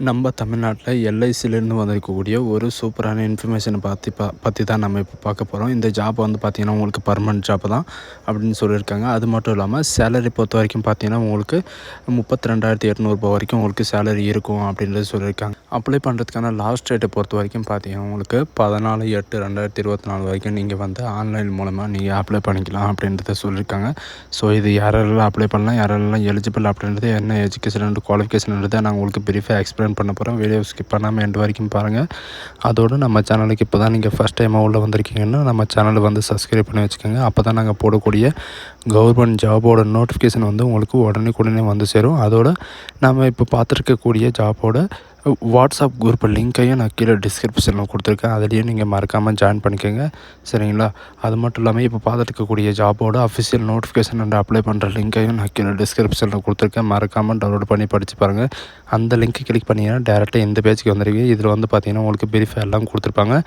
நம்ம தமிழ்நாட்டில் எல்ஐசிலேருந்து வந்திருக்கக்கூடிய ஒரு சூப்பரான இன்ஃபர்மேஷனை பற்றி தான் நம்ம இப்போ பார்க்க போகிறோம். இந்த ஜாப் வந்து பார்த்திங்கன்னா உங்களுக்கு பர்மனெண்ட் ஜாப் தான் அப்படின்னு சொல்லியிருக்காங்க. அது மட்டும் இல்லாமல் சேலரி பொறுத்த வரைக்கும் பார்த்திங்கன்னா உங்களுக்கு 32,800 வரைக்கும் உங்களுக்கு சேலரி இருக்கும் அப்படின்றது சொல்லியிருக்காங்க. அப்ளை பண்ணுறதுக்கான லாஸ்ட் டேட்டை பொறுத்த வரைக்கும் பார்த்திங்கன்னா உங்களுக்கு 14/8/2024 வரைக்கும் நீங்கள் வந்து ஆன்லைன் மூலமாக நீங்கள் அப்ளை பண்ணிக்கலாம் அப்படின்றத சொல்லியிருக்காங்க. ஸோ இது யாரெல்லாம் அப்ளை பண்ணலாம், யாரெல்லாம் எலிஜிபிள் அப்படின்றது, என்ன எஜுகேஷன் அண்ட் குவாலிஃபிகேஷன்ன்றதை நான் உங்களுக்கு பிரீஃபாக எக்ஸ்பிளைன் பண்ண போகிறேன். வீடியோ ஸ்கிப் பண்ணாமல் எண்டு வரைக்கும் பாருங்கள். அதோடு நம்ம சேனலுக்கு இப்போ தான் நீங்கள் ஃபஸ்ட் டைமாக உள்ளே வந்திருக்கீங்கன்னா நம்ம சேனலை வந்து சப்ஸ்கிரைப் பண்ணி வச்சுக்கோங்க. அப்போ தான் நாங்கள் போடக்கூடிய கவர்மெண்ட் ஜாபோட நோட்டிஃபிகேஷன் வந்து உங்களுக்கு உடனே வந்து சேரும். அதோடு நம்ம இப்போ பார்த்துருக்கக்கூடிய ஜாபோட வாட்ஸ்அப் குரூப் லிங்க்கையும் நான் கீழே டிஸ்கிரிப்ஷனில் கொடுத்துருக்கேன். அதுலேயும் நீங்கள் மறக்காமல் ஜாயின் பண்ணிக்கோங்க, சரிங்களா? அது மட்டும் இல்லாமல் இப்போ பார்த்துட்டு இருக்கக்கூடிய ஜாபோட அஃபிஷியல் நோட்டிஃபிகேஷன் அண்ட் அப்ளை பண்ணுற லிங்க்கையும் நான் கீழே டிஸ்கிரிப்ஷனில் கொடுத்துருக்கேன். மறக்காமல் டவுன்லோட் பண்ணி படித்து பாருங்கள். அந்த லிங்க்கை கிளிக் பண்ணிங்கன்னா டேரெக்டாக இந்த பேஜுக்கு வந்துடுவீங்க. இதில் வந்து பார்த்திங்கன்னா உங்களுக்கு பிரீஃபாக எல்லாம் கொடுத்துருப்பாங்க.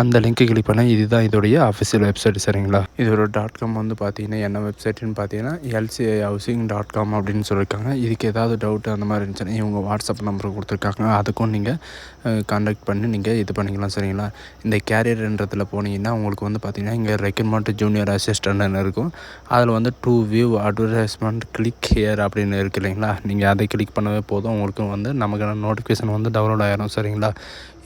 அந்த லிங்க்கை கிளிக் பண்ணால் இதுதான் இதோடைய அஃபிஷியல் வெப்சைட், சரிங்களா? இதோட .com வந்து பார்த்திங்கன்னா என்ன வெப்சைட்டுன்னு பார்த்தீங்கன்னா lcihousing.com அப்படின்னு சொல்லியிருக்காங்க. இதுக்கு ஏதாவது டவுட்டு அந்த மாதிரி இருந்துச்சுன்னா இவங்க வாட்ஸ்அப் நம்பர் கொடுத்துருக்காங்க. அதுக்கும் நீங்கள் கான்டாக்ட் பண்ணி நீங்கள் இது பண்ணிக்கலாம், சரிங்களா? இந்த கேரியர்ன்றதில் போனீங்கன்னா உங்களுக்கு வந்து பார்த்திங்கன்னா இங்கே ரெக்ரூட்மெண்ட் ஜூனியர் அசிஸ்டன்ட்னு இருக்கும். அதில் வந்து to view advertisement click here அப்படின்னு இருக்குது இல்லைங்களா? நீங்கள் அதை கிளிக் பண்ணவே போதும், உங்களுக்கு வந்து நமக்கான நோட்டிஃபிகேஷன் வந்து டவுன்லோட் ஆகிடும், சரிங்களா?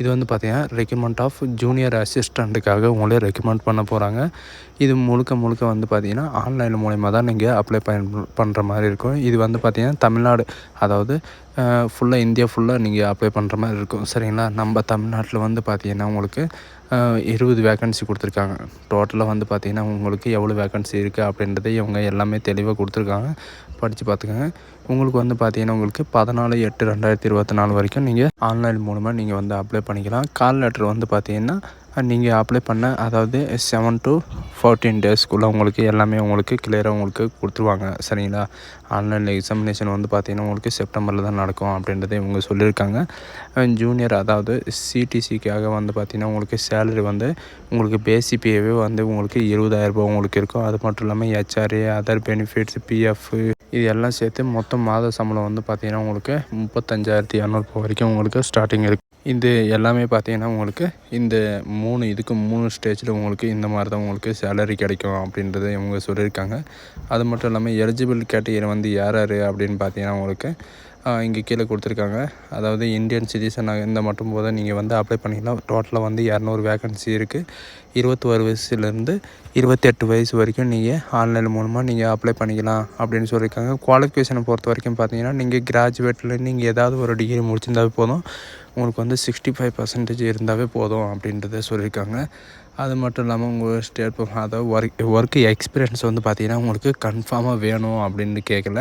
இது வந்து பார்த்திங்கன்னா ரெக்ரூட்மெண்ட் ஆஃப் ஜூனியர் அசிஸ்டண்ட்டுக்காக உங்களே ரெக்கமெண்ட் பண்ண போகிறாங்க. இது முழுக்க வந்து பார்த்திங்கன்னா ஆன்லைன் மூலயமா தான் நீங்கள் அப்ளை பண்ணுற மாதிரி இருக்கும். இது வந்து பார்த்திங்கன்னா தமிழ்நாடு, அதாவது ஃபுல்லாக இந்தியா ஃபுல்லாக நீங்கள் அப்ளை பண்ணுற மாதிரி இருக்கும், சரிங்களா? நம்ம தமிழ்நாட்டில் வந்து பார்த்திங்கன்னா உங்களுக்கு 20 வேக்கன்சி கொடுத்துருக்காங்க. டோட்டலாக வந்து பார்த்திங்கன்னா உங்களுக்கு எவ்வளோ வேக்கன்சி இருக்குது அப்படின்றத இவங்க எல்லாமே தெளிவாக கொடுத்துருக்காங்க. படித்து பார்த்துக்கோங்க. உங்களுக்கு வந்து பார்த்திங்கன்னா உங்களுக்கு 14/8/2024 வரைக்கும் நீங்கள் ஆன்லைன் மூலமாக நீங்கள் வந்து அப்ளை பண்ணிக்கலாம். கால் லெட்டர் வந்து பார்த்திங்கன்னா நீங்கள் அப்ளை பண்ண, அதாவது 7 to 14 டேஸ்க்குள்ளே உங்களுக்கு எல்லாமே உங்களுக்கு கிளியராக உங்களுக்கு கொடுத்துருவாங்க, சரிங்களா? ஆன்லைனில் எக்ஸாமினேஷன் வந்து பார்த்திங்கன்னா உங்களுக்கு செப்டம்பரில் தான் நடக்கும் அப்படின்றத இவங்க சொல்லியிருக்காங்க. ஜூனியர், அதாவது சிடிசிக்காக வந்து பார்த்திங்கன்னா உங்களுக்கு சேலரி வந்து உங்களுக்கு பேசிக் பேவே வந்து உங்களுக்கு 20,000 உங்களுக்கு இருக்கும். அது மட்டும் இல்லாமல் ஹெச்ஆர்ஏ, அதர் பெனிஃபிட்ஸ், பிஎஃப் இது எல்லாம் சேர்த்து மொத்தம் மாத சம்பளம் வந்து பார்த்திங்கன்னா உங்களுக்கு 35,200 வரைக்கும் உங்களுக்கு ஸ்டார்டிங் இருக்குது. இது எல்லாமே பார்த்திங்கன்னா உங்களுக்கு இந்த 3 ஸ்டேஜில் உங்களுக்கு இந்த மாதிரி தான் உங்களுக்கு சேலரி கிடைக்கும் அப்படின்றத இவங்க சொல்லியிருக்காங்க. அது மட்டும் இல்லாமல் எலிஜிபிள் கேட்டகரி வந்து யார் அப்படின்னு பார்த்தீங்கன்னா உங்களுக்கு இங்கே கீழே கொடுத்துருக்காங்க. அதாவது இந்தியன் சிட்டிசன் இந்த மட்டும் போது நீங்கள் வந்து அப்ளை பண்ணிக்கலாம். டோட்டலாக வந்து 200 வேக்கன்சி இருக்குது. 21 வயசுலேருந்து 28 வயசு வரைக்கும் நீங்கள் ஆன்லைன் மூலமாக நீங்கள் அப்ளை பண்ணிக்கலாம் அப்படின்னு சொல்லியிருக்காங்க. குவாலிஃபிகேஷனை பொறுத்த வரைக்கும் பார்த்தீங்கன்னா நீங்கள் கிராஜுவேட்டில் நீங்கள் ஏதாவது ஒரு டிகிரி முடிச்சிருந்தாவே போதும், உங்களுக்கு வந்து 65% இருந்தாவே போதும் அப்படின்றத சொல்லியிருக்காங்க. அது மட்டும் இல்லாமல் உங்கள் ஸ்டேட், அதாவது ஒர்க் எக்ஸ்பீரியன்ஸ் வந்து பார்த்திங்கன்னா உங்களுக்கு கன்ஃபார்மாக வேணும் அப்படின்னு கேட்கல.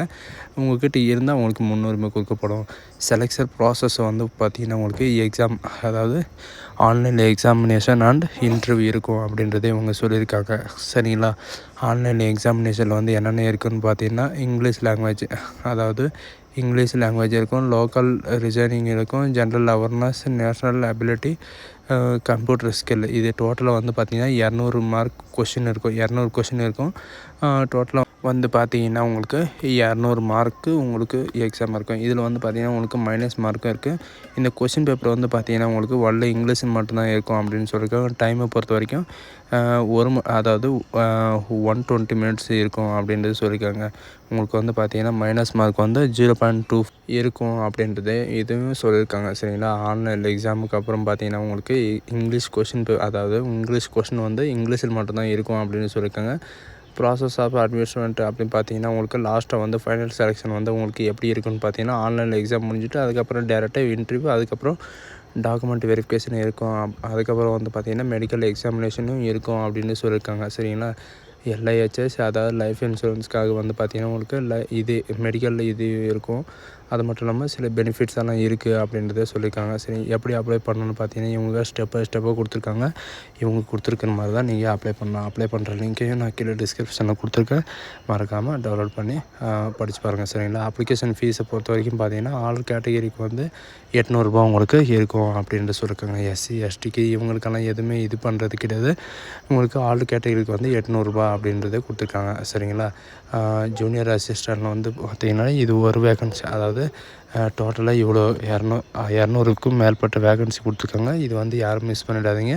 உங்கள்கிட்ட இருந்தால் உங்களுக்கு முன்னுரிமை கொடுக்கப்படும். செலெக்ஷன் ப்ராசஸ் வந்து பார்த்திங்கன்னா உங்களுக்கு எக்ஸாம், அதாவது ஆன்லைன் எக்ஸாமினேஷன் அண்ட் இன்டர்வியூ இருக்கும் அப்படின்றதே இவங்க சொல்லியிருக்காங்க, சரிங்களா? ஆன்லைன் எக்ஸாமினேஷனில் வந்து என்னென்ன இருக்குதுன்னு பார்த்தீங்கன்னா இங்கிலீஷ் லாங்குவேஜ், அதாவது இங்கிலீஷ் லாங்குவேஜ் இருக்கும், லோக்கல் ரீசனிங் இருக்கும், general awareness, national ability, computer skill. இது டோட்டலாக வந்து பார்த்திங்கன்னா 200 மார்க் கொஷின் இருக்கும். 200 கொஷின் இருக்கும். டோட்டலாக வந்து பார்த்திங்கன்னா உங்களுக்கு 200 மார்க்கு உங்களுக்கு எக்ஸாம் இருக்கும். இதில் வந்து பார்த்திங்கன்னா உங்களுக்கு மைனஸ் மார்க்கும் இருக்குது. இந்த கொஷின் பேப்பர் வந்து பார்த்திங்கன்னா உங்களுக்கு ஒன்லி இங்கிலீஷ் மட்டும்தான் இருக்கும் அப்படின்னு சொல்லியிருக்காங்க. டைமை பொறுத்த வரைக்கும் அதாவது 120 மினிட்ஸ் இருக்கும் அப்படின்றது சொல்லியிருக்காங்க. உங்களுக்கு வந்து பார்த்திங்கன்னா மைனஸ் மார்க் வந்து 0.2 இருக்கும் அப்படின்றது இதுவும் சொல்லியிருக்காங்க, சரிங்களா? ஆன்லைன் எக்ஸாமுக்கு அப்புறம் பார்த்திங்கன்னா உங்களுக்கு இங்கிலீஷ் கொஷின், அதாவது இங்கிலீஷ் கொஷின் வந்து இங்கிலீஷில் மட்டும்தான் இருக்கும் அப்படின்னு சொல்லியிருக்காங்க. ப்ராசஸ் ஆஃப் அட்மிஷன்மெண்ட் அப்படின்னு பார்த்தீங்கன்னா உங்களுக்கு லாஸ்ட்டாக வந்து ஃபைனல் செலெக்ஷன் வந்து உங்களுக்கு எப்படி இருக்குன்னு பார்த்தீங்கன்னா ஆன்லைனில் எக்ஸாம் முடிஞ்சுட்டு அதுக்கப்புறம் டேரெக்டாக இன்டர்வியூ, அதுக்கப்புறம் டாக்குமெண்ட் வெரிஃபிகேஷன் இருக்கும். அதுக்கப்புறம் வந்து பார்த்திங்கன்னா மெடிக்கல் எக்ஸாமினேஷனும் இருக்கும் அப்படின்னு சொல்லியிருக்காங்க, சரிங்களா? எல்ஐஹெச்எஸ், அதாவது லைஃப் இன்சூரன்ஸ்க்காக வந்து பார்த்திங்கன்னா உங்களுக்கு இது மெடிக்கலில் இது இருக்கும். அது மட்டும் இல்லாமல் சில பெனிஃபிட்ஸ் எல்லாம் இருக்குது அப்படின்றத சொல்லியிருக்காங்க. சரி, எப்படி அப்ளை பண்ணணும்னு பார்த்தீங்கன்னா இவங்க ஸ்டெப்பாக கொடுத்துருக்காங்க. இவங்க கொடுத்துருக்கிற மாதிரி தான் நீங்கள் அப்ளை பண்ணலாம். அப்ளை பண்ணுற லிங்க்கையும் நான் கீழே டிஸ்கிரிப்ஷனில் கொடுத்துருக்கேன். மறக்காமல் டவுன்லோட் பண்ணி படித்து பாருங்கள், சரிங்களா? அப்ளிகேஷன் ஃபீஸை பொறுத்த வரைக்கும் பார்த்தீங்கன்னா ஆல் கேட்டகரிக்கு வந்து 800 உங்களுக்கு இருக்கும் அப்படின்ட்டு சொல்லியிருக்காங்க. எஸ்சி எஸ்டிக்கு இவங்களுக்கெல்லாம் எதுவுமே இது பண்ணுறது கிடையாது. உங்களுக்கு ஆல் கேட்டகரிக்கு வந்து 800 அப்படின்றத கொடுத்துருக்காங்க, சரிங்களா? ஜூனியர் அசிஸ்டண்ட்டில் வந்து பார்த்திங்கன்னா இது ஒரு வேகன்சி, அதாவது டோட்டலாக இவ்வளோ 200க்கும் மேற்பட்ட வேகன்சி கொடுத்துருக்காங்க. இது வந்து யாரும் மிஸ் பண்ணிடாதீங்க,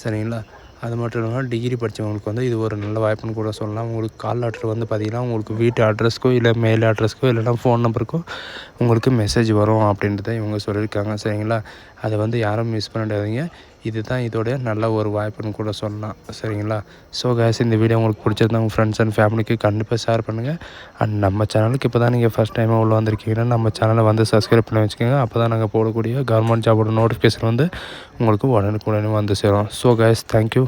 சரிங்களா? அது மட்டும் இல்லாமல் டிகிரி படித்தவங்களுக்கு வந்து இது ஒரு நல்ல வாய்ப்புன்னு கூட சொல்லலாம். உங்களுக்கு கால் லெட்டர் வந்து பார்த்திங்கன்னா உங்களுக்கு வீட்டு அட்ரஸ்க்கோ இல்லை மெயில் அட்ரஸ்க்கோ இல்லைனா ஃபோன் நம்பருக்கோ உங்களுக்கு மெசேஜ் வரும் அப்படின்றத இவங்க சொல்லியிருக்காங்க, சரிங்களா? அதை வந்து யாரும் மிஸ் பண்ணிடாதீங்க. இதுதான் இதோடைய நல்ல ஒரு வாய்ப்புன்னு கூட சொல்லலாம், சரிங்களா? ஸோ கைஸ், இந்த வீடியோ உங்களுக்கு பிடிச்சிருந்தா உங்கள் ஃப்ரெண்ட்ஸ் அண்ட் ஃபேமிலிக்கு கண்டிப்பாக ஷேர் பண்ணுங்கள். அண்ட் நம்ம சேனலுக்கு இப்போ தான் நீங்கள் ஃபஸ்ட் டைமாக உள்ள வந்திருக்கீங்கன்னா நம்ம சேனலை வந்து சப்ஸ்கிரைப் பண்ணி வச்சுக்கோங்க. அப்போ தான் நாங்கள் போடக்கூடிய கவர்மெண்ட் ஜாபோட நோட்டிஃபிகேஷன் வந்து உங்களுக்கு உடனுக்குடனே வந்து சேரும். So guys, thank you.